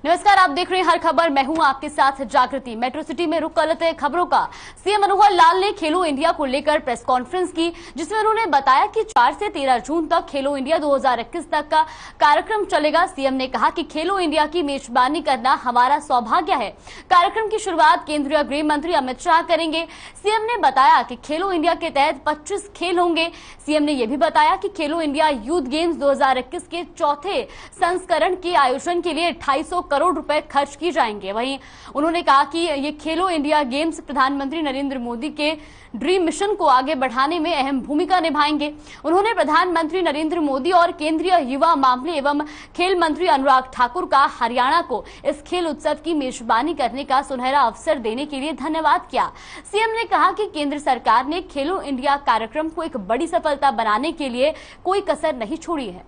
नमस्कार, आप देख रहे हैं हर खबर। मैं हूं आपके साथ जागृति। मेट्रो सिटी में रुक कर लेते हैं खबरों का। सीएम मनोहर लाल ने खेलो इंडिया को लेकर प्रेस कॉन्फ्रेंस की, जिसमें उन्होंने बताया कि 4 से 13 जून तक खेलो इंडिया 2021 तक का कार्यक्रम चलेगा। सीएम ने कहा कि खेलो इंडिया की मेजबानी करना हमारा सौभाग्य है। कार्यक्रम की शुरुआत केंद्रीय गृह मंत्री अमित शाह करेंगे। सीएम ने बताया कि खेलो इंडिया के तहत 25 खेल होंगे। सीएम ने यह भी बताया कि खेलो इंडिया यूथ गेम्स 2021 के चौथे संस्करण के आयोजन के लिए 250 करोड़ रुपए खर्च किए जाएंगे। वहीं उन्होंने कहा कि ये खेलो इंडिया गेम्स प्रधानमंत्री नरेंद्र मोदी के ड्रीम मिशन को आगे बढ़ाने में अहम भूमिका निभाएंगे। उन्होंने प्रधानमंत्री नरेंद्र मोदी और केंद्रीय युवा मामले एवं खेल मंत्री अनुराग ठाकुर का हरियाणा को इस खेल उत्सव की मेजबानी करने का सुनहरा अवसर देने के लिए धन्यवाद किया। सीएम ने कहा कि केंद्र सरकार ने खेलो इंडिया कार्यक्रम को एक बड़ी सफलता बनाने के लिए कोई कसर नहीं छोड़ी है।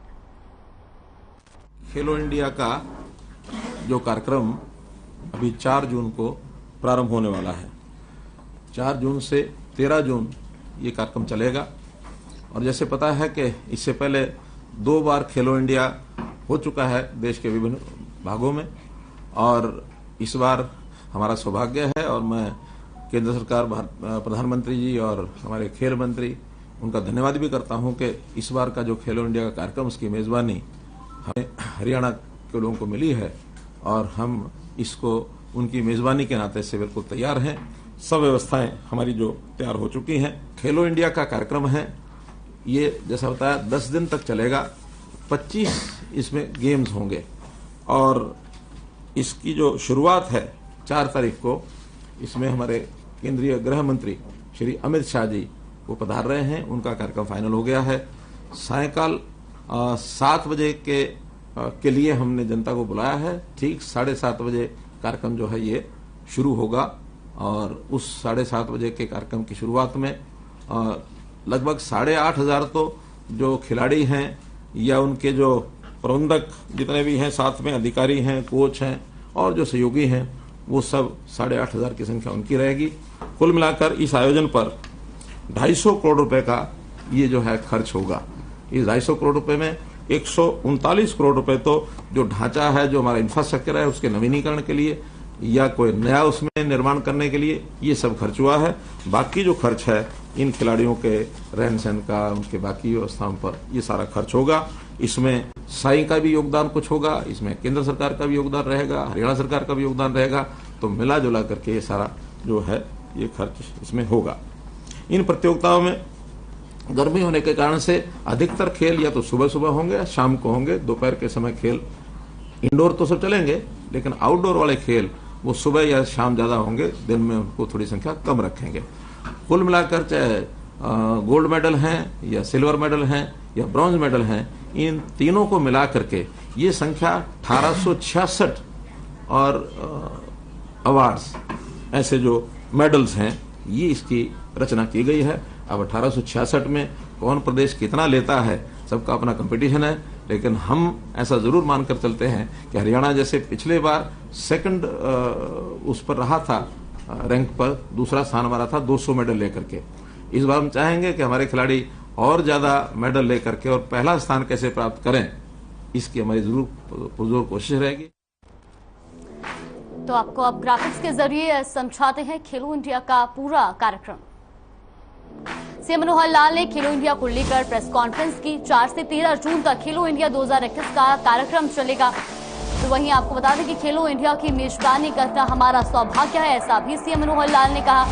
खेलो इंडिया का जो कार्यक्रम अभी 4 जून को प्रारंभ होने वाला है, 4 जून से 13 जून ये कार्यक्रम चलेगा। और जैसे पता है कि इससे पहले 2 बार खेलो इंडिया हो चुका है देश के विभिन्न भागों में, और इस बार हमारा सौभाग्य है और मैं केंद्र सरकार प्रधानमंत्री जी और हमारे खेल मंत्री उनका धन्यवाद भी करता हूं कि इस बार का जो खेलो इंडिया का कार्यक्रम उसकी मेजबानी हमें हरियाणा के लोगों को मिली है और हम इसको उनकी मेजबानी के नाते से बिल्कुल तैयार हैं। सब व्यवस्थाएं हमारी जो तैयार हो चुकी हैं। खेलो इंडिया का कार्यक्रम है, ये जैसा बताया 10 दिन तक चलेगा। 25 इसमें गेम्स होंगे और इसकी जो शुरुआत है 4 तारीख को, इसमें हमारे केंद्रीय गृह मंत्री श्री अमित शाह जी वो पधार रहे हैं। उनका कार्यक्रम फाइनल हो गया है। सायकाल 7 बजे के लिए हमने जनता को बुलाया है। ठीक 7:30 बजे कार्यक्रम जो है ये शुरू होगा और उस 7:30 बजे के कार्यक्रम की शुरुआत में लगभग 8,500 तो जो खिलाड़ी हैं या उनके जो प्रबंधक जितने भी हैं, साथ में अधिकारी हैं, कोच हैं और जो सहयोगी हैं, वो सब 8,500 की संख्या उनकी रहेगी। कुल मिलाकर इस आयोजन पर 250 करोड़ रुपए का ये जो है खर्च होगा। इस 250 करोड़ रुपए में 139 करोड़ रुपए तो जो ढांचा है, जो हमारा इंफ्रास्ट्रक्चर है, उसके नवीनीकरण के लिए या कोई नया उसमें निर्माण करने के लिए ये सब खर्च हुआ है। बाकी जो खर्च है इन खिलाड़ियों के रहन सहन का, उनके बाकी व्यवस्थाओं पर ये सारा खर्च होगा। इसमें साई का भी योगदान कुछ होगा, इसमें केंद्र सरकार का भी योगदान रहेगा, हरियाणा सरकार का भी योगदान रहेगा। तो मिला जुला करके ये सारा जो है ये खर्च इसमें होगा। इन प्रतियोगिताओं में गर्मी होने के कारण से अधिकतर खेल या तो सुबह सुबह होंगे या शाम को होंगे। दोपहर के समय खेल इंडोर तो सब चलेंगे, लेकिन आउटडोर वाले खेल वो सुबह या शाम ज्यादा होंगे, दिन में उनको थोड़ी संख्या कम रखेंगे। कुल मिलाकर चाहे गोल्ड मेडल हैं या सिल्वर मेडल हैं या ब्रॉन्ज मेडल हैं, इन तीनों को मिला करके ये संख्या 1866 और अवार्ड्स ऐसे जो मेडल्स हैं ये इसकी रचना की गई है। अब 1866 में कौन प्रदेश कितना लेता है, सबका अपना कंपटीशन है, लेकिन हम ऐसा जरूर मानकर चलते हैं कि हरियाणा जैसे पिछले बार सेकंड उस पर रहा था, रैंक पर दूसरा स्थान हमारा था 200 मेडल लेकर के। इस बार हम चाहेंगे कि हमारे खिलाड़ी और ज्यादा मेडल लेकर के और पहला स्थान कैसे प्राप्त करें, इसकी हमारी जरूर पुरजोर कोशिश रहेगी। तो आपको अब ग्राफिक्स के जरिए समझाते हैं खेलो इंडिया का पूरा कार्यक्रम। सीएम मनोहर लाल ने खेलो इंडिया को लेकर प्रेस कॉन्फ्रेंस की। 4 से 13 जून तक खेलो इंडिया 2021 का कार्यक्रम चलेगा। तो वहीं आपको बता दें कि खेलो इंडिया की मेजबानी करना हमारा सौभाग्य है, ऐसा भी सीएम मनोहर लाल ने कहा।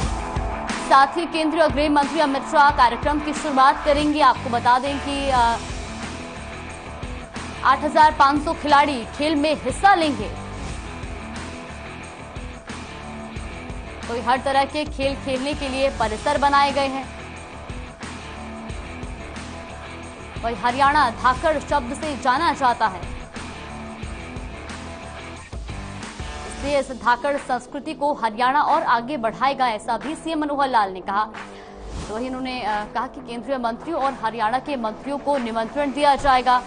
साथ ही केंद्रीय गृह मंत्री अमित शाह कार्यक्रम की शुरुआत करेंगे। आपको बता दें कि 8,500 खिलाड़ी खेल में हिस्सा लेंगे। तो हर तरह के खेल खेलने के लिए परिसर बनाए गए हैं। वही हरियाणा धाकड़ शब्द से जाना जाता है, इसलिए इस धाकड़ संस्कृति को हरियाणा और आगे बढ़ाएगा, ऐसा भी सीएम मनोहर लाल ने कहा। तो वही उन्होंने कहा कि केंद्रीय मंत्री और हरियाणा के मंत्रियों को निमंत्रण दिया जाएगा।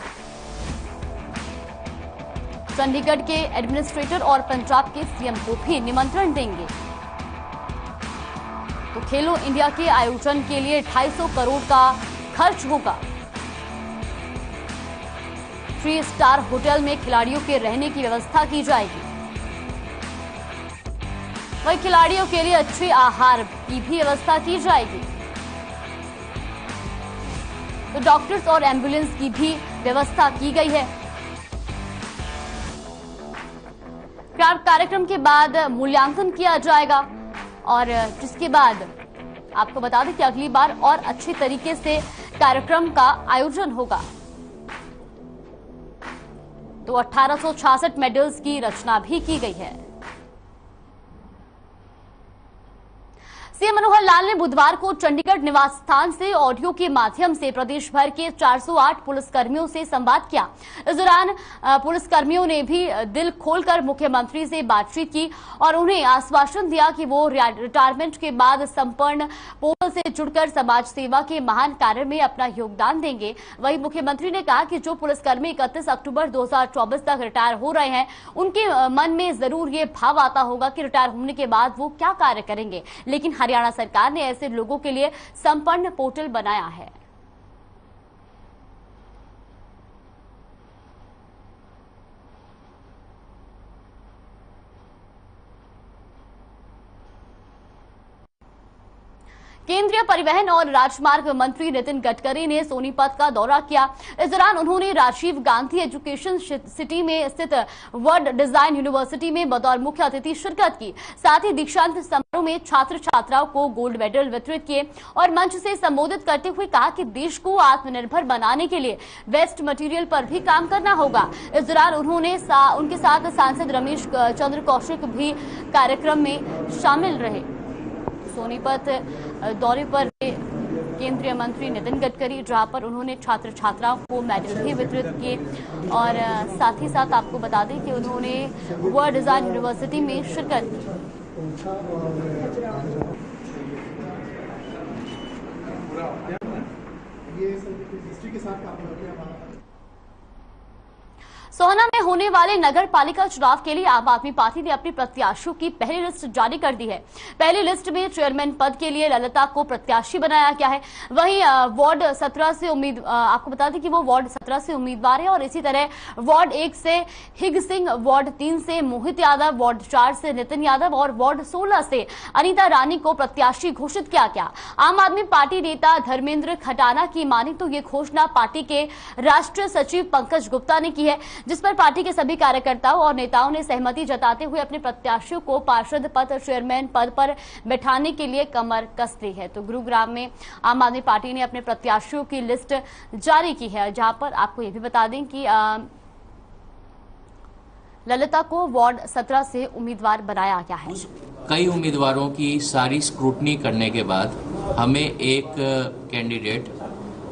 चंडीगढ़ के एडमिनिस्ट्रेटर और पंजाब के सीएम को भी निमंत्रण देंगे। तो खेलो इंडिया के आयोजन के लिए 250 करोड़ का खर्च होगा। 3 स्टार होटल में खिलाड़ियों के रहने की व्यवस्था की जाएगी। वहीं खिलाड़ियों के लिए अच्छे आहार की भी व्यवस्था की जाएगी। तो डॉक्टर्स और एम्बुलेंस की भी व्यवस्था की गई है। कार्यक्रम के बाद मूल्यांकन किया जाएगा और जिसके बाद आपको बता दें कि अगली बार और अच्छे तरीके से कार्यक्रम का आयोजन होगा। तो 1866 मेडल्स की रचना भी की गई है। सीएम मनोहर लाल ने बुधवार को चंडीगढ़ निवास स्थान से ऑडियो के माध्यम से प्रदेश भर के 408 पुलिसकर्मियों से संवाद किया। इस दौरान पुलिसकर्मियों ने भी दिल खोलकर मुख्यमंत्री से बातचीत की और उन्हें आश्वासन दिया कि वो रिटायरमेंट के बाद संपूर्ण पोर्टल से जुड़कर समाज सेवा के महान कार्य में अपना योगदान देंगे। वहीं मुख्यमंत्री ने कहा कि जो पुलिसकर्मी 31 अक्टूबर 2024 तक रिटायर हो रहे हैं, उनके मन में जरूर ये भाव आता होगा कि रिटायर होने के बाद वो क्या कार्य करेंगे, लेकिन हरियाणा सरकार ने ऐसे लोगों के लिए संपन्न पोर्टल बनाया है। केंद्रीय परिवहन और राजमार्ग मंत्री नितिन गडकरी ने सोनीपत का दौरा किया। इस दौरान उन्होंने राजीव गांधी एजुकेशन सिटी में स्थित वर्ल्ड डिजाइन यूनिवर्सिटी में बतौर मुख्य अतिथि शिरकत की। साथ ही दीक्षांत समारोह में छात्र छात्राओं को गोल्ड मेडल वितरित किए और मंच से संबोधित करते हुए कहा कि देश को आत्मनिर्भर बनाने के लिए वेस्ट मटेरियल पर भी काम करना होगा। इस दौरान उन्होंने उनके साथ सांसद रमेश चंद्र कौशिक भी कार्यक्रम में शामिल रहे। सोनीपत दौरे पर केंद्रीय मंत्री नितिन गडकरी, जहां पर उन्होंने छात्र छात्राओं को मेडल भी वितरित किए और साथ ही साथ आपको बता दें कि उन्होंने वर्ल्ड डिजाइन यूनिवर्सिटी में शिरकत की। सोहना में होने वाले नगर पालिका चुनाव के लिए आम आदमी पार्टी ने अपनी प्रत्याशियों की पहली लिस्ट जारी कर दी है। पहली लिस्ट में चेयरमैन पद के लिए ललिता को प्रत्याशी बनाया गया है। वहीं वार्ड 17 से आपको बता दें कि वो वार्ड 17 से उम्मीदवार है और इसी तरह वार्ड 1 से हिग सिंह, वार्ड 3 से मोहित यादव, वार्ड 4 से नितिन यादव और वार्ड 16 से अनीता रानी को प्रत्याशी घोषित किया गया। आम आदमी पार्टी नेता धर्मेंद्र खटाना की माने तो ये घोषणा पार्टी के राष्ट्रीय सचिव पंकज गुप्ता ने की है, जिस पर पार्टी के सभी कार्यकर्ताओं और नेताओं ने सहमति जताते हुए अपने प्रत्याशियों को पार्षद पद, चेयरमैन पद पर बैठाने के लिए कमर कस ली है। तो गुरुग्राम में आम आदमी पार्टी ने अपने प्रत्याशियों की लिस्ट जारी की है, जहां पर आपको यह भी बता दें कि ललिता को वार्ड 17 से उम्मीदवार बनाया गया है। कई उम्मीदवारों की सारी स्क्रूटनी करने के बाद हमें एक कैंडिडेट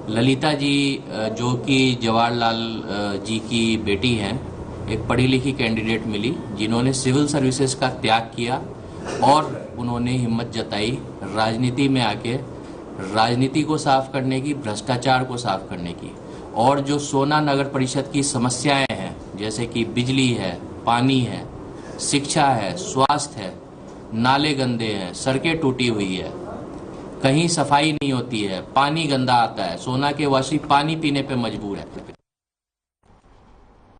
ललिता जी, जो कि जवाहरलाल जी की बेटी हैं, एक पढ़ी लिखी कैंडिडेट मिली, जिन्होंने सिविल सर्विसेज का त्याग किया और उन्होंने हिम्मत जताई राजनीति में आके राजनीति को साफ करने की, भ्रष्टाचार को साफ करने की। और जो सोना नगर परिषद की समस्याएं हैं, जैसे कि बिजली है, पानी है, शिक्षा है, स्वास्थ्य है, नाले गंदे हैं, सड़कें टूटी हुई है, कहीं सफाई नहीं होती है, पानी गंदा आता है, सोना के वासी पानी पीने पे मजबूर है।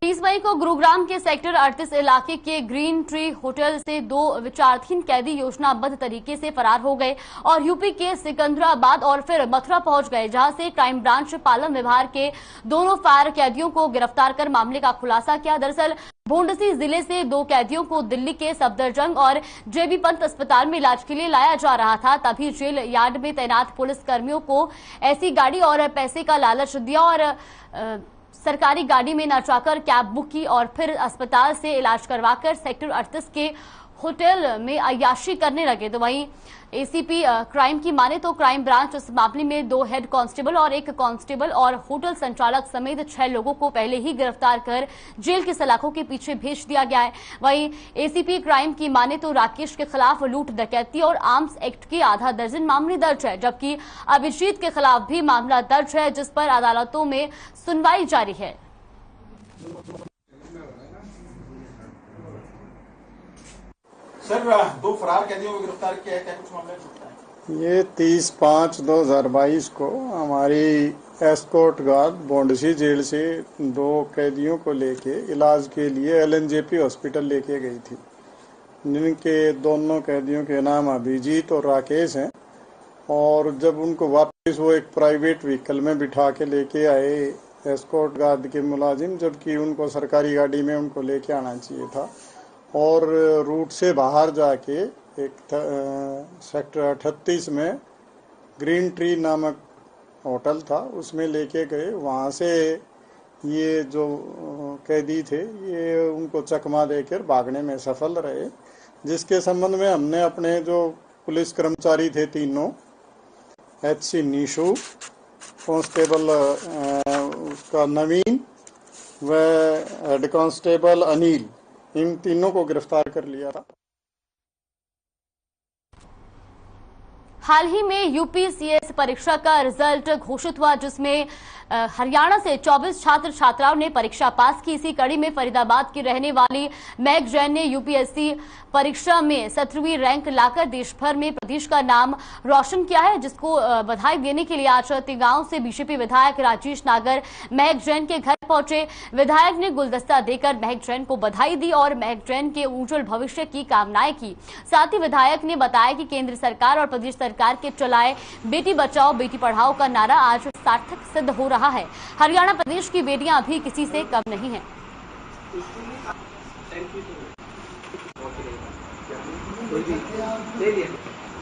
30 मई को गुरुग्राम के सेक्टर 38 इलाके के ग्रीन ट्री होटल से 2 विचाराधीन कैदी योजनाबद्ध तरीके से फरार हो गए और यूपी के सिकंदराबाद और फिर मथुरा पहुंच गए, जहां से क्राइम ब्रांच पालम विभाग के दोनों फायर कैदियों को गिरफ्तार कर मामले का खुलासा किया। दरअसल भोंडसी जिले से 2 कैदियों को दिल्ली के सफदरजंग और जेबी पंत अस्पताल में इलाज के लिए लाया जा रहा था। तभी जेल यार्ड में तैनात पुलिस कर्मियों को ऐसी गाड़ी और पैसे का लालच दिया और सरकारी गाड़ी में न जाकर कैब बुक की और फिर अस्पताल से इलाज करवाकर सेक्टर 38 के होटल में अय्याशी करने लगे। तो वहीं एसीपी क्राइम की माने तो क्राइम ब्रांच इस मामले में 2 हेड कांस्टेबल और 1 कांस्टेबल और होटल संचालक समेत 6 लोगों को पहले ही गिरफ्तार कर जेल की सलाखों के पीछे भेज दिया गया है। वहीं एसीपी क्राइम की माने तो राकेश के खिलाफ लूट, डकैती और आर्म्स एक्ट के आधा दर्जन मामले दर्ज है, जबकि अभिजीत के खिलाफ भी मामला दर्ज है, जिस पर अदालतों में सुनवाई जारी है। सर, 2 फरार कैदियों को गिरफ्तार किया है, क्या कुछ मामला छूटता है? ये 30/5/2022 को हमारी एस्कॉर्ट गार्ड बोंडसी जेल से 2 कैदियों को लेके इलाज के लिए एलएनजेपी हॉस्पिटल लेके गई थी, जिनके दोनों कैदियों के नाम अभिजीत और राकेश हैं। और जब उनको वापस वो एक प्राइवेट व्हीकल में बिठा के लेके आए एस्कॉर्ट गार्ड के मुलाजिम, जबकि उनको सरकारी गाड़ी में उनको लेके आना चाहिए था, और रूट से बाहर जाके एक सेक्टर 38 में ग्रीन ट्री नामक होटल था, उसमें लेके गए। वहाँ से ये जो कैदी थे ये उनको चकमा देकर भागने में सफल रहे, जिसके संबंध में हमने अपने जो पुलिस कर्मचारी थे तीनों, एचसी नीशू, कांस्टेबल उसका नवीन व हेड कांस्टेबल अनिल, इन तीनों को गिरफ्तार कर लिया था। हाल ही में यूपीसीएस परीक्षा का रिजल्ट घोषित हुआ, जिसमें हरियाणा से 24 छात्र छात्राओं ने परीक्षा पास की। इसी कड़ी में फरीदाबाद की रहने वाली मैग जैन ने यूपीएससी परीक्षा में 17वीं रैंक लाकर देश भर में प्रदेश का नाम रोशन किया है, जिसको बधाई देने के लिए आज तिगांव से बीजेपी विधायक राजेश नागर मैग जैन के घर पहुंचे। विधायक ने गुलदस्ता देकर मैग जैन को बधाई दी और मैग जैन के उज्जवल भविष्य की कामनाएं की। साथ ही विधायक ने बताया कि केंद्र सरकार और प्रदेश सरकार के चलाए बेटी बचाओ बेटी पढ़ाओ का नारा आज सार्थक सिद्ध हो रहा है। हरियाणा प्रदेश की बेटियां अभी किसी से कम नहीं हैं।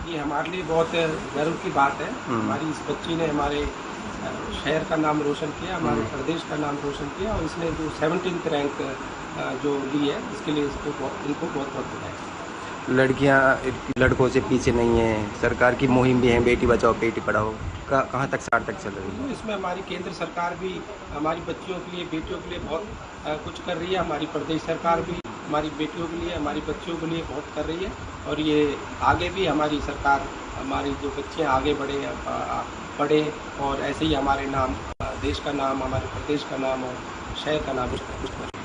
ये हमारे लिए बहुत गर्व की बात है। हमारी इस बच्ची ने हमारे शहर का नाम रोशन किया, हमारे प्रदेश का नाम रोशन किया, और इसने जो 17th रैंक जो ली है इसके लिए इनको बहुत बहुत बधाई। लड़कियां लड़कों से पीछे नहीं है, सरकार की मुहिम भी है बेटी बचाओ बेटी पढ़ाओ, कहाँ तक सार्थक चल रही है? इसमें हमारी केंद्र सरकार भी हमारी बच्चियों के लिए बेटियों के लिए बहुत कुछ कर रही है। हमारी प्रदेश सरकार भी हमारी बेटियों के लिए हमारी बच्चियों के लिए बहुत कर रही है, और ये आगे भी हमारी सरकार हमारी जो बच्चियाँ आगे बढ़े और ऐसे ही हमारे नाम, देश का नाम, हमारे प्रदेश का नाम और शहर का नाम कुछ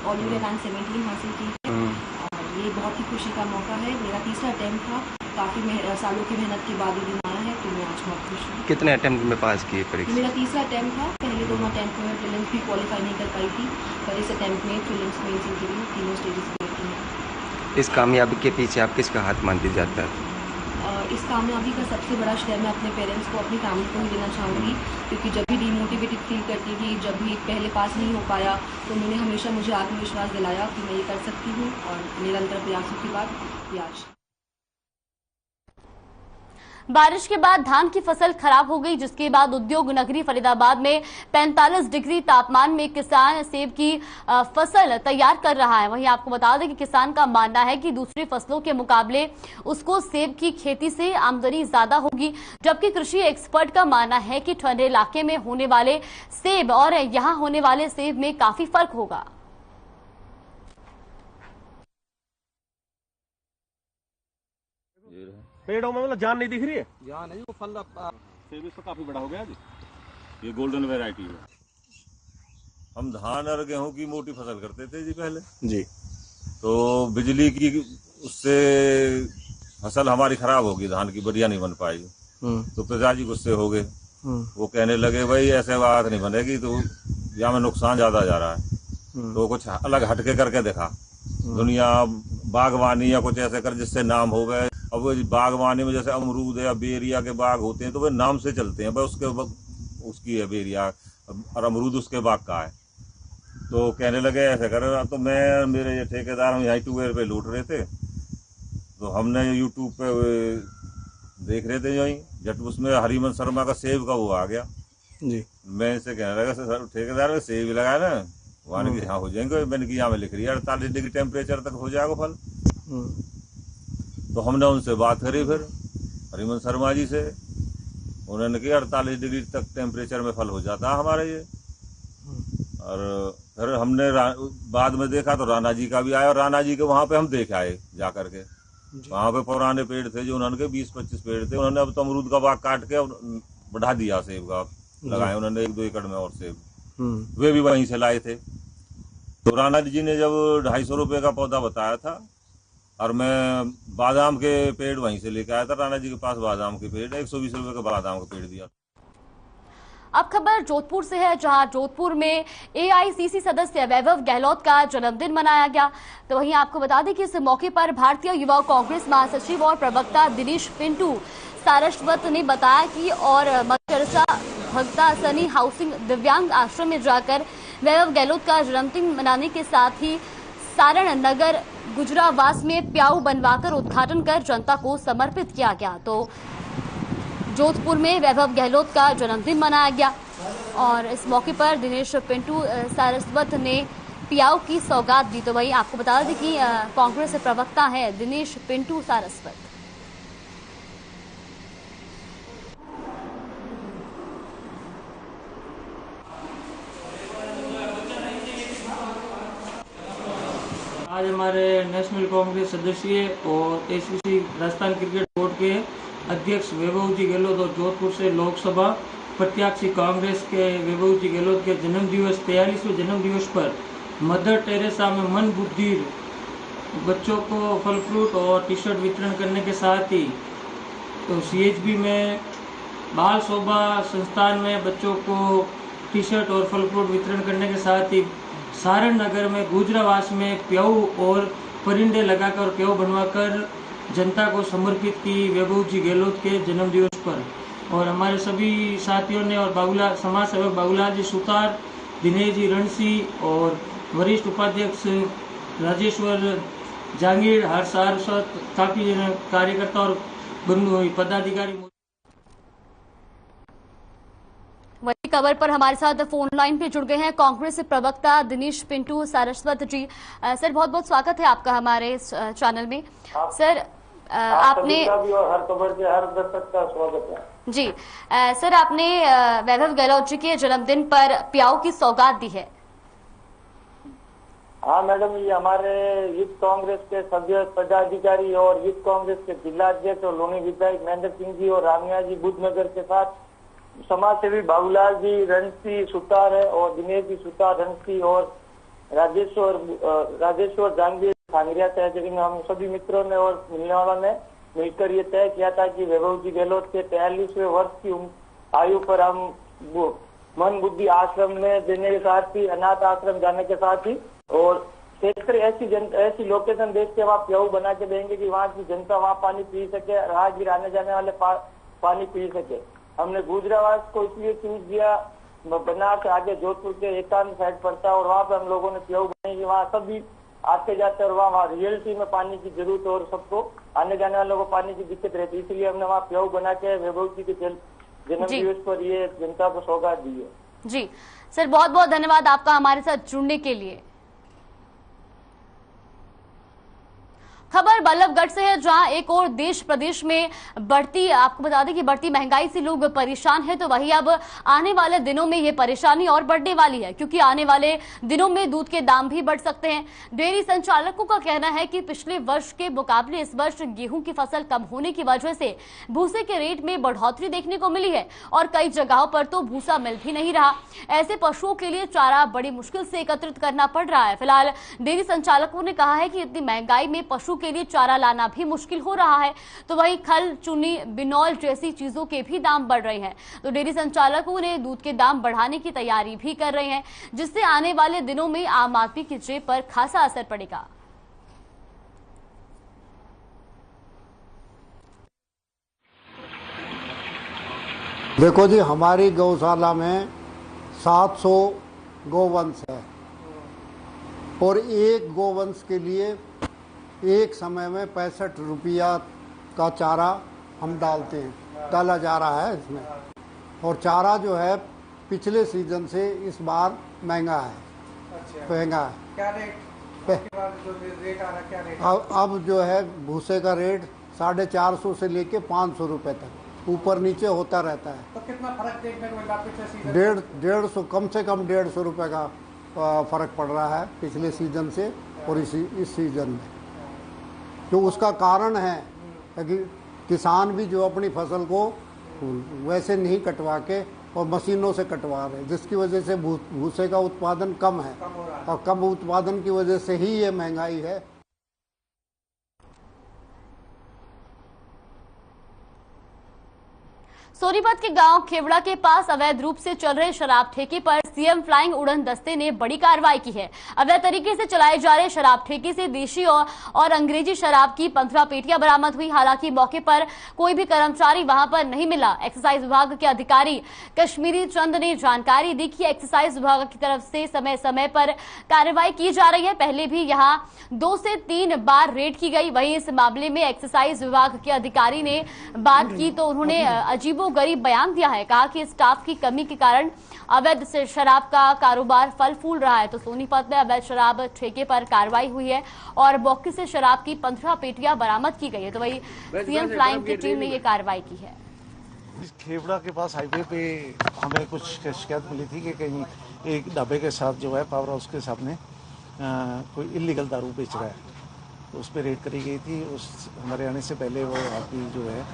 ऑल इंडिया रैंक 17 हासिल की है। ये बहुत ही खुशी का मौका है। मेरा तीसरा अटेम्प्ट था, काफ़ी सालों की मेहनत के बाद ये दिन आया है, तो मैं आज बहुत खुश हूँ। कितने अटेम्प्ट में पास किए परीक्षा? मेरा तीसरा अटेम्प्ट था। पहले दोनों अटेम्प्ट में प्रीलिम्स भी क्वालिफाई नहीं कर पाई थी, पर इस अटेम्प्ट में प्रीलिम्स मेंस इंटरव्यू तीनों स्टेजेस क्लियर की है। इस कामयाबी के पीछे आप किसका हाथ मानती जाता है? इस कामयाबी का सबसे बड़ा श्रेय मैं अपने पेरेंट्स को, अपनी फैमिली को ही देना चाहूँगी, क्योंकि जब भी डिमोटिवेटेड फील करती थी, जब भी पहले पास नहीं हो पाया, तो उन्होंने हमेशा मुझे आत्मविश्वास दिलाया कि मैं ये कर सकती हूँ, और निरंतर प्रयासों के बाद ये आज। बारिश के बाद धान की फसल खराब हो गई, जिसके बाद उद्योग नगरी फरीदाबाद में 45 डिग्री तापमान में किसान सेब की फसल तैयार कर रहा है। वहीं आपको बता दें कि किसान का मानना है कि दूसरी फसलों के मुकाबले उसको सेब की खेती से आमदनी ज्यादा होगी, जबकि कृषि एक्सपर्ट का मानना है कि ठंडे इलाके में होने वाले सेब और यहाँ होने वाले सेब में काफी फर्क होगा। पेड़ों में मतलब जान नहीं दिख रही है? जान है, वो फल सेब इसका काफी बड़ा हो गया जी। ये गोल्डन वैरायटी है। हम धान और गेहूं की मोटी फसल करते थे जी पहले जी, तो बिजली की उससे फसल हमारी खराब होगी, धान की बढ़िया नहीं बन पाई। तो पिताजी गुस्से हो गए, वो कहने लगे भाई ऐसे बात नहीं बनेगी, तो यहाँ में नुकसान ज्यादा जा रहा है, तो कुछ अलग हटके करके देखा, दुनिया बागवानी या कुछ ऐसे कर जिससे नाम हो गए। अब वो बागवानी में जैसे अमरूद या बेरिया के बाग होते हैं तो वे नाम से चलते हैं, भाई उसकी है बेरिया और अमरूद उसके बाग का है। तो कहने लगे ऐसे कर, तो मैं मेरे ये ठेकेदार हम यहाँ ट्यूबवेल पे लूट रहे थे, तो हमने यूट्यूब पे देख रहे थे यहीं जट, उसमें हरिमन शर्मा का सेब का वो आ गया जी। मैं इसे कहने लगा सर ठेकेदार में सेब लगाया ना, वहां की यहाँ हो जाएंगे, मैंने की यहाँ में लिख रही है 48 डिग्री टेम्परेचर तक हो जाएगा फल। तो हमने उनसे बात करी फिर हरिमन शर्मा जी से, उन्होंने कहा 48 डिग्री तक टेम्परेचर में फल हो जाता है हमारे ये। और फिर हमने बाद में देखा तो राणा जी का भी आया, और राणा जी के वहां पे हम देख आए जा करके, वहां पे पुराने पेड़ थे जो उन्होंने 20-25 पेड़ थे, उन्होंने अब तो अमरूद का बाग काट के बढ़ा दिया, सेब का लगाए उन्होंने 1-2 एकड़ में और सेब, वे भी वहीं से लाए थे। तो राणा जी ने जब 250 रुपए का पौधा बताया था, और मैं बादाम के पेड़ वहीं से लेकर आया था, राणा जी के पास बादाम के पेड़ 120 रुपए का बादाम का पेड़ दिया। अब खबर जोधपुर से है, जहां जोधपुर में एआईसीसी सदस्य वैभव गहलोत का जन्मदिन मनाया गया। तो वहीं आपको बता दें कि इस मौके पर भारतीय युवा कांग्रेस महासचिव और प्रवक्ता दिनेश पिंटू सारस्वत ने बताया कि और मदरसा भक्ता सनी हाउसिंग दिव्यांग आश्रम में जाकर वैभव गहलोत का जन्मदिन मनाने के साथ ही सारण नगर गुजरावास में प्याऊ बनवाकर उद्घाटन कर जनता को समर्पित किया गया। तो जोधपुर में वैभव गहलोत का जन्मदिन मनाया गया और इस मौके पर दिनेश पिंटू सारस्वत ने प्याऊ की सौगात दी। तो वही आपको बता दें कि कांग्रेस प्रवक्ता है दिनेश पिंटू सारस्वत। आज हमारे नेशनल कांग्रेस सदस्य और एसीसी राजस्थान क्रिकेट बोर्ड के अध्यक्ष वैभव जी गहलोत और जोधपुर से लोकसभा प्रत्याशी कांग्रेस के वैभव जी गहलोत के जन्मदिवस 43वें जन्मदिवस पर मदर टेरेसा में मन बुद्धि बच्चों को फल फ्रूट और टी शर्ट वितरण करने के साथ ही तो सीएचबी में बाल शोभा संस्थान में बच्चों को टी शर्ट और फल फ्रूट वितरण करने के साथ ही सारण नगर में गुजरावास में प्याऊ और परिंदे लगाकर प्याऊ बनवाकर जनता को समर्पित की वैभव जी गहलोत के जन्मदिवस पर। और हमारे सभी साथियों ने और बाबूलाल समाज सेवक बाबूलाल जी सुतार, दिनेश जी रणसी और वरिष्ठ उपाध्यक्ष राजेश्वर जहांगीर हर सारस्वत काफी कार्यकर्ता और पदाधिकारी। वही खबर पर हमारे साथ फोन लाइन पे जुड़ गए हैं कांग्रेस प्रवक्ता दिनेश पिंटू सारस्वत जी। सर बहुत बहुत स्वागत है आपका हमारे इस चैनल में। सर आपने हर खबर के हर दर्शक का स्वागत है जी। सर आपने वैभव गहलोत जी के जन्मदिन पर प्याऊ की सौगात दी है। हाँ मैडम, ये हमारे यूथ कांग्रेस के सभ्य पदाधिकारी और यूथ कांग्रेस के जिला अध्यक्ष और लोनी विधायक महेंद्र सिंह जी और रामिया जी बुद्धनगर के साथ समाज सेवी बाबूलाल जी रणसी सुतार है और दिनेश जी सुतार रणसी और राजेश्वर जहांगीर सांगरिया तहसील हम सभी मित्रों ने और मिलने वालों ने मिलकर ये तय किया था कि वैभव जी गहलोत के 43वें वर्ष की आयु पर हम मन बुद्धि आश्रम में देने के साथ ही अनाथ आश्रम जाने के साथ ही और क्षेत्र ऐसी लोकेशन देख के वहाँ प्याऊ बना के देंगे कि वहाँ की जनता वहाँ पानी पी सके, राहगीर आने जाने वाले पानी पी सके। हमने गुजरावास को इसलिए चूज किया, बनार से आगे जोधपुर के एकांत साइड पड़ता है और वहाँ पे हम लोगों ने प्याऊ बनाई कि वहाँ सभी आते जाते और वहाँ रियलिटी में पानी की जरूरत और सबको आने जाने वालों को पानी की दिक्कत रहती है, इसलिए हमने वहाँ प्याऊ बना के वैभव जी के जन्मदिवस पर ये जनता को सौगात दी है। जी सर, बहुत बहुत धन्यवाद आपका हमारे साथ जुड़ने के लिए। खबर बल्लभगढ़ से है, जहां एक और देश प्रदेश में बढ़ती, आपको बता दें कि बढ़ती महंगाई से लोग परेशान हैं, तो वही अब आने वाले दिनों में ये परेशानी और बढ़ने वाली है, क्योंकि आने वाले दिनों में दूध के दाम भी बढ़ सकते हैं। डेयरी संचालकों का कहना है कि पिछले वर्ष के मुकाबले इस वर्ष गेहूं की फसल कम होने की वजह से भूसे के रेट में बढ़ोतरी देखने को मिली है और कई जगहों पर तो भूसा मिल भी नहीं रहा। ऐसे पशुओं के लिए चारा बड़ी मुश्किल से एकत्रित करना पड़ रहा है। फिलहाल डेयरी संचालकों ने कहा है कि इतनी महंगाई में पशु के लिए चारा लाना भी मुश्किल हो रहा है, तो वही खल, चुनी, बिनौल जैसी चीजों के भी दाम बढ़ रहे हैं। तो डेयरी संचालकों ने दूध के दाम बढ़ाने की तैयारी भी कर रहे हैं, जिससे आने वाले दिनों में आम आदमी की जेब पर खासा असर पड़ेगा। देखो जी, हमारी गौशाला में 700 गोवंश है और एक गोवंश के लिए एक समय में 65 रुपया का चारा हम डाला जा रहा है इसमें। और चारा जो है पिछले सीजन से इस बार महंगा है। अच्छा। महंगा है। क्या रेट? जो रेट आ रहा क्या रेट? अब जो है भूसे का रेट 450 से लेके 500 रुपए तक ऊपर नीचे होता रहता है। तो कितना फर्क देखने को मिला पिछले सीजन? 150 कम से कम 150 रुपए का फर्क पड़ रहा है पिछले सीजन से और इस सीजन में। जो उसका कारण है कि किसान भी जो अपनी फसल को वैसे नहीं कटवा के और मशीनों से कटवा रहे, जिसकी वजह से भूसे का उत्पादन कम है और कम उत्पादन की वजह से ही ये महंगाई है। सोनीपत के गांव खेवड़ा के पास अवैध रूप से चल रहे शराब ठेके पर सीएम फ्लाइंग उड़न दस्ते ने बड़ी कार्रवाई की है। अवैध तरीके से चलाए जा रहे शराब ठेके से देशी और अंग्रेजी शराब की 15 पेटियां बरामद हुई। हालांकि मौके पर कोई भी कर्मचारी वहां पर नहीं मिला। एक्साइज विभाग के अधिकारी कश्मीरी चंद ने जानकारी दी कि एक्साइज विभाग की तरफ से समय समय पर कार्रवाई की जा रही है। पहले भी यहां 2 से 3 बार रेड की गई। वहीं इस मामले में एक्साइज विभाग के अधिकारी ने बात की तो उन्होंने अजीबोगरीब बयान दिया है। कहा कि स्टाफ की कमी के कारण अवैध शराब का कारोबार फल फूल रहा है। तो सोनीपत में अवैध शराब ठेके पर कार्रवाई हुई है और मौके से शराब की 15 पेटियां बरामद की गई है। तो वही सीएम फ्लाइंग की टीम ने ये कार्रवाई की है। खेवड़ा के पास हाईवे पे हमें कुछ शिकायत मिली थी कि कहीं एक ढाबे के साथ जो है पावर हाउस के सामने कोई इलीगल दारू बेच रहा है। तो उस पर रेड करी गई थी। हमारे आने से पहले वो आदमी जो है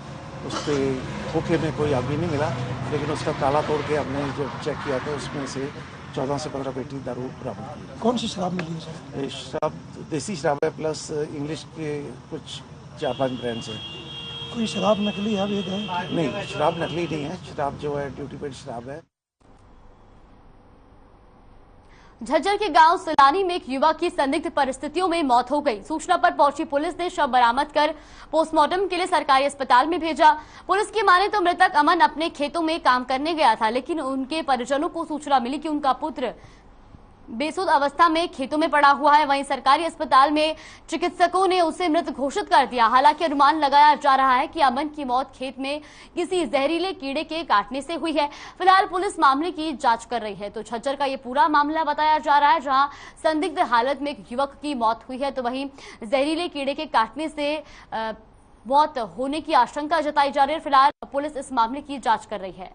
उस पर खोखे में कोई आदमी नहीं मिला, लेकिन उसका ताला तोड़ के हमने जो चेक किया था उसमें से 14 से 15 पेटी दारू बरामद की। कौन सी शराब मिली है सर? ये शराब देसी शराब है, प्लस इंग्लिश के कुछ 4-5 ब्रांड्स हैं। कोई शराब नकली है अवैध है? नहीं, शराब नकली नहीं है। शराब जो है ड्यूटी पेड शराब है। झज्जर के गांव सिलानी में एक युवक की संदिग्ध परिस्थितियों में मौत हो गई। सूचना पर पहुंची पुलिस ने शव बरामद कर पोस्टमार्टम के लिए सरकारी अस्पताल में भेजा। पुलिस की माने तो मृतक अमन अपने खेतों में काम करने गया था, लेकिन उनके परिजनों को सूचना मिली कि उनका पुत्र बेसुध अवस्था में खेतों में पड़ा हुआ है। वहीं सरकारी अस्पताल में चिकित्सकों ने उसे मृत घोषित कर दिया। हालांकि अनुमान लगाया जा रहा है कि अमन की मौत खेत में किसी जहरीले कीड़े के काटने से हुई है। फिलहाल पुलिस मामले की जांच कर रही है। तो झज्जर का ये पूरा मामला बताया जा रहा है, जहां संदिग्ध हालत में एक युवक की मौत हुई है। तो वहीं जहरीले कीड़े के काटने से मौत होने की आशंका जताई जा रही है। फिलहाल पुलिस इस मामले की जांच कर रही है।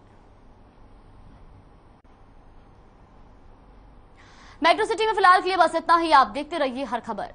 मेट्रो सिटी में फिलहाल के लिए बस इतना ही। आप देखते रहिए हर खबर।